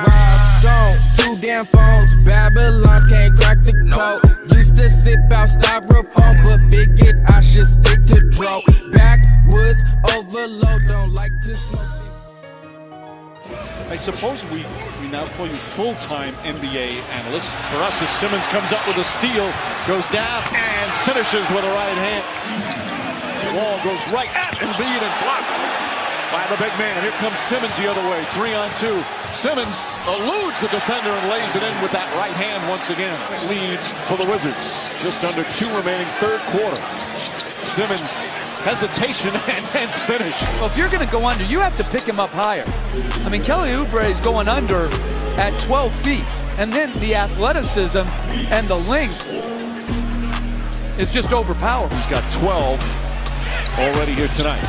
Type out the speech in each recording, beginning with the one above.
Rob Stone, 2 damn phones. Babylons can't crack the code. Used to sip out styrofoam, but figured I should stick to dro. Backwoods overload, don't like to smoke. I suppose we now call you full-time NBA analyst. For us, as Simmons comes up with a steal, goes down and finishes with a right hand. The ball goes right at Embiid and blocked by the big man. And here comes Simmons the other way, 3-on-2. Simmons eludes the defender and lays it in with that right hand once again. Lead for the Wizards. Just under 2 remaining, third quarter. Simmons hesitation and finish. Well, if you're going to go under, you have to pick him up higher. I mean, Kelly Oubre is going under at 12 feet. And then the athleticism and the length is just overpowered. He's got 12 already here tonight.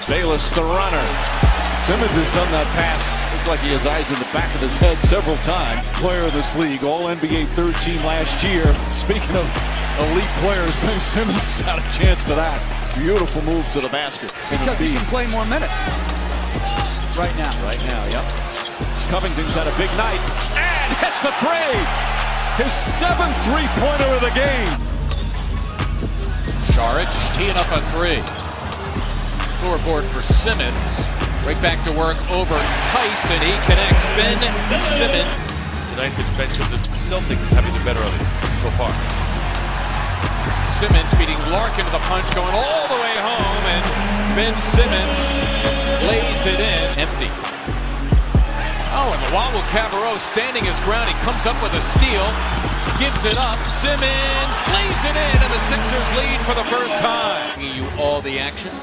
Bayless, the runner. Simmons has done that pass. Looks like he has eyes in the back of his head several times. Player of this league, All-NBA third team last year. Speaking of elite players, Ben Simmons had a chance for that. Beautiful move to the basket. Because he can play more minutes. Right now. Right now, yep. Covington's had a big night and hits a 3. His 7th three-pointer of the game. Šarić teeing up a 3. Floorboard for Simmons. Right back to work over Tyson. He connects. Ben Simmons. Tonight, the bench of the Celtics having the better of it so far. Simmons beating Larkin to the punch, going all the way home, and Ben Simmons lays it in. Empty. Oh, and Luau Cabarrot standing his ground. He comes up with a steal, gives it up. Simmons lays it in, and the Sixers lead for the first time. Giving you all the action.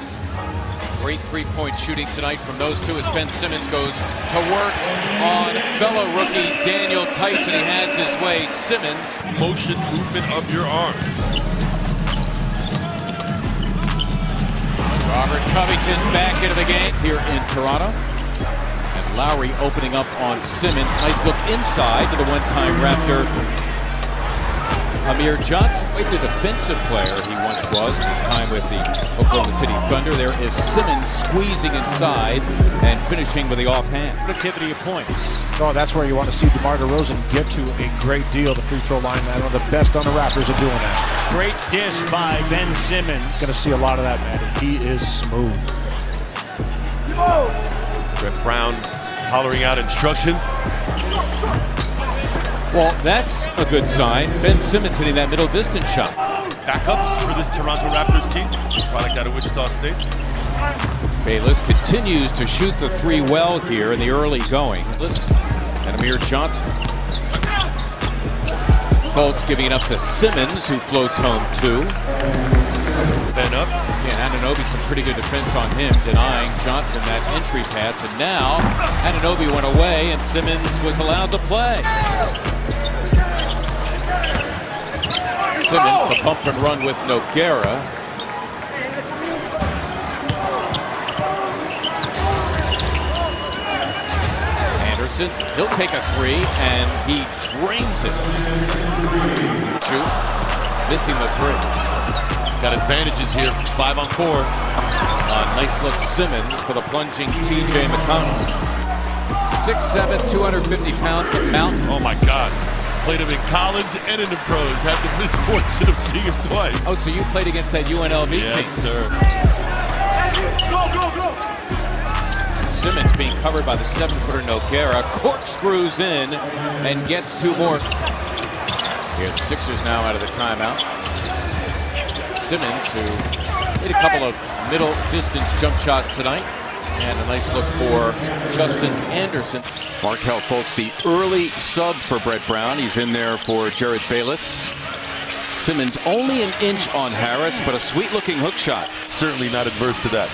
Great three-point shooting tonight from those two as Ben Simmons goes to work on fellow rookie Daniel Tyson. He has his way. Simmons. Motion movement of your arm. Robert Covington back into the game here in Toronto. And Lowry opening up on Simmons. Nice look inside to the one-time Raptor Amir Johnson. Quite the defensive player he once was in his time with the Oklahoma City Thunder. There is Simmons squeezing inside and finishing with the offhand. Productivity of points. Oh, that's where you want to see DeMar DeRozan get to a great deal. The free throw line, one of the best on the Raptors are doing that. Great dish by Ben Simmons. Going to see a lot of that, man. He is smooth. Brett Brown hollering out instructions. Well, that's a good sign. Ben Simmons hitting that middle distance shot. Backups for this Toronto Raptors team. Product out of Wichita State. Bayless continues to shoot the 3 well here in the early going. And Amir Johnson. Fultz giving it up to Simmons, who floats home 2. Ben up. Yeah, Anunoby, some pretty good defense on him, denying Johnson that entry pass. And now Anunoby went away and Simmons was allowed to play. Simmons, the bump and run with Nogueira. Anderson, he'll take a 3 and he drains it. Shoot, missing the 3. Got advantages here, 5-on-4. Nice look Simmons for the plunging TJ McConnell. 6'7", 250 pounds of mountain. Oh my God. Played him in college and in the pros. Had the misfortune of seeing him twice. Oh, so you played against that UNLV team? Yes, sir. Simmons being covered by the 7-footer Nogueira. Corkscrews in and gets 2 more. Here, the Sixers now out of the timeout. Simmons, who made a couple of middle distance jump shots tonight. And a nice look for Justin Anderson. Markelle Fultz, the early sub for Brett Brown. He's in there for Jared Bayless. Simmons only an inch on Harris, but a sweet-looking hook shot. Certainly not adverse to that.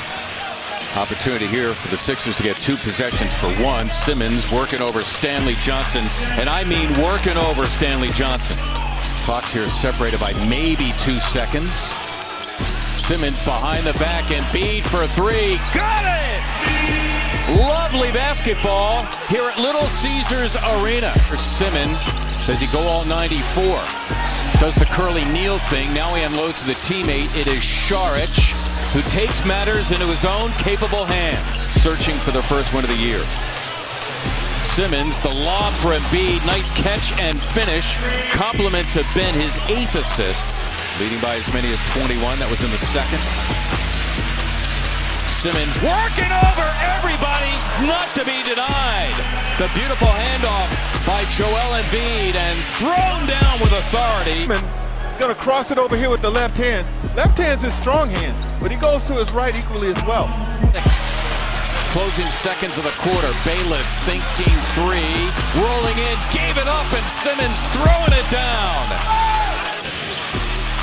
Opportunity here for the Sixers to get 2 possessions for 1. Simmons working over Stanley Johnson, and I mean working over Stanley Johnson. Clock's here separated by maybe 2 seconds. Simmons behind the back and Embiid for 3. Got it! Lovely basketball here at Little Caesars Arena. Simmons says he go all 94. Does the curly kneel thing. Now he unloads to the teammate. It is Šarić, who takes matters into his own capable hands, searching for their first win of the year. Simmons, the lob for Embiid, nice catch and finish. Compliments have been his 8th assist, leading by as many as 21. That was in the second. Simmons working over everybody, not to be denied. The beautiful handoff by Joel Embiid and thrown down with authority. He's going to cross it over here with the left hand. Left hand's his strong hand, but he goes to his right equally as well. Closing seconds of the quarter. Bayless thinking three, rolling in, gave it up, and Simmons throwing it down.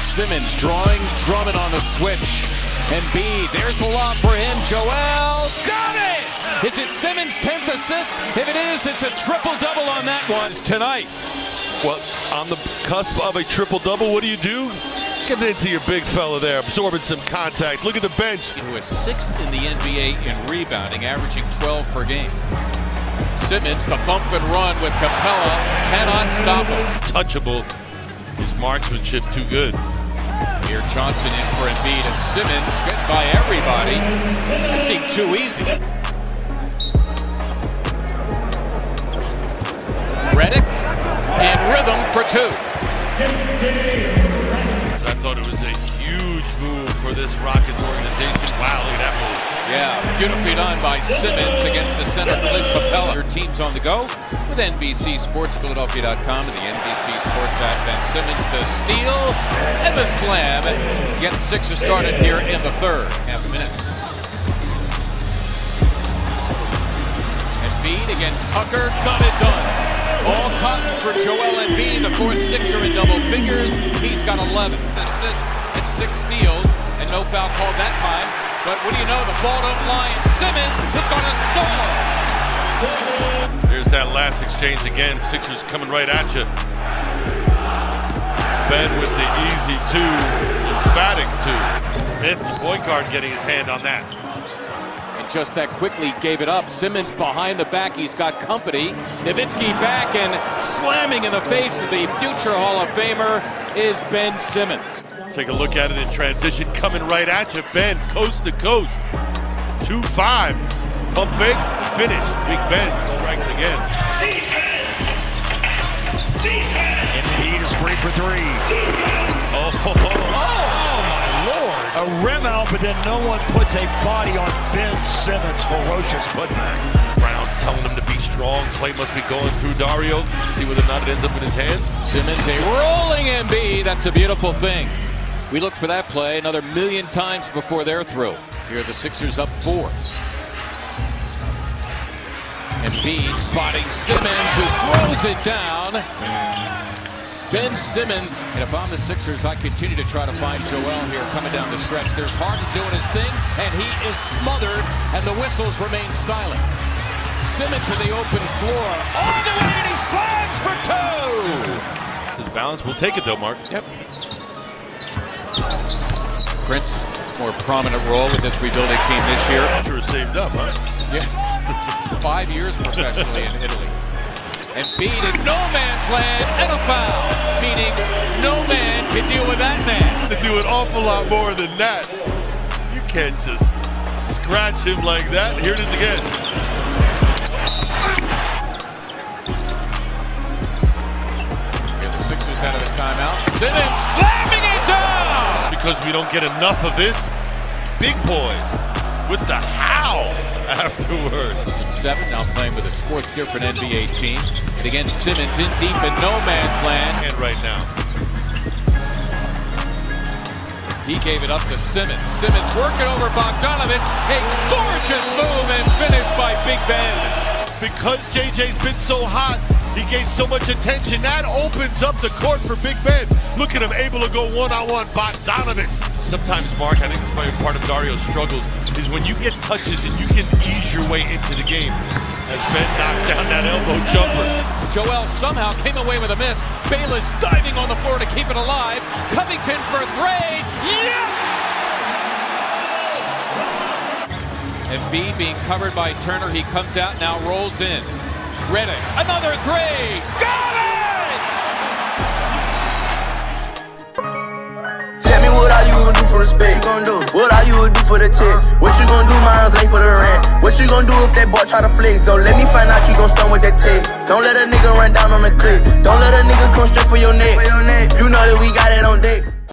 Simmons drawing Drummond on the switch. Embiid, there's the lob for him. Joel got it! Is it Simmons' 10th assist? If it is, it's a triple-double on that one tonight. Well, on the cusp of a triple-double, what do? Get into your big fella there, absorbing some contact. Look at the bench. Who is 6th in the NBA in rebounding, averaging 12 per game. Simmons, the bump and run with Capella, cannot stop him. Touchable. His marksmanship too good. Here Johnson in for Embiid, and Simmons get by everybody. It seemed too easy. Redick in rhythm for 2. I thought it was a huge move for this Rockets organization. Wow, look at that move. Yeah, beautifully done by Simmons against the center, Clint Capella. Your team's on the go with NBC Sports, Philadelphia.com, and the NBC Sports app. Ben Simmons, the steal and the slam. Getting Sixers started here in the third. Half minutes. Embiid against Tucker, got it done. All cotton for Joel Embiid, the 4th Sixer in double figures. He's got 11 assists and 6 steals, and no foul called that time. But what do you know? The ball don't lie, and Simmons is going to soar. There's that last exchange again. Sixers coming right at you. Ben with the easy 2, emphatic 2. Smith, point guard, getting his hand on that. Just that quickly gave it up. Simmons behind the back. He's got company. Nowitzki back and slamming in the face of the future Hall of Famer is Ben Simmons. Take a look at it in transition. Coming right at you. Ben, coast to coast. 2-5. Pump fake. Finish. Big Ben strikes again. Embiid is free for 3. Oh, my Lord. A rim out, but then no one puts a body on Ben Simmons. Ferocious putback. Brown telling him to be strong. Play must be going through Dario. See whether or not it ends up in his hands. Simmons, a rolling Embiid. That's a beautiful thing. We look for that play another million times before they're through. Here are the Sixers up 4. Embiid spotting Simmons, who throws it down. Ben Simmons, and if I'm the Sixers, I continue to try to find Joel here coming down the stretch. There's Harden doing his thing, and he is smothered, and the whistles remain silent. Simmons in the open floor, all the way, and he slams for 2! His balance will take it though, Mark. Yep. Prince, more prominent role with this rebuilding team this year. Sure saved up, huh? Yeah. 5 years professionally in Italy. Embiid in no man's land and a foul, meaning no man can deal with that man. To do an awful lot more than that. You can't just scratch him like that. Here it is again. Here the Sixers out of the timeout. Simmons slamming it down! Because we don't get enough of this. Big boy with the how afterward. He's at 7, now playing with his 4th different NBA team. And again, Simmons in deep in no man's land. And right now. He gave it up to Simmons. Simmons working over Bogdanovic. A gorgeous move and finish by Big Ben. Because JJ's been so hot, he gains so much attention. That opens up the court for Big Ben. Look at him able to go one-on-one. Bogdanovic. Sometimes, Mark, I think this might be part of Dario's struggles, is when you get touches and you can ease your way into the game. As Ben knocks down that elbow jumper. Joel somehow came away with a miss. Bayless diving on the floor to keep it alive. Covington for 3. Yes! Embiid being covered by Turner. He comes out, now rolls in. Redick, another 3. Got it! Tell me what are you gonna do for respect. What all you would do for the check? What you gon' do, miles late for the rent? What you gon' do if that boy try to flex? Don't let me find out you gon' stun with that tech. Don't let a nigga run down on the clip. Don't let a nigga come straight for your neck. You know that we got it on deck.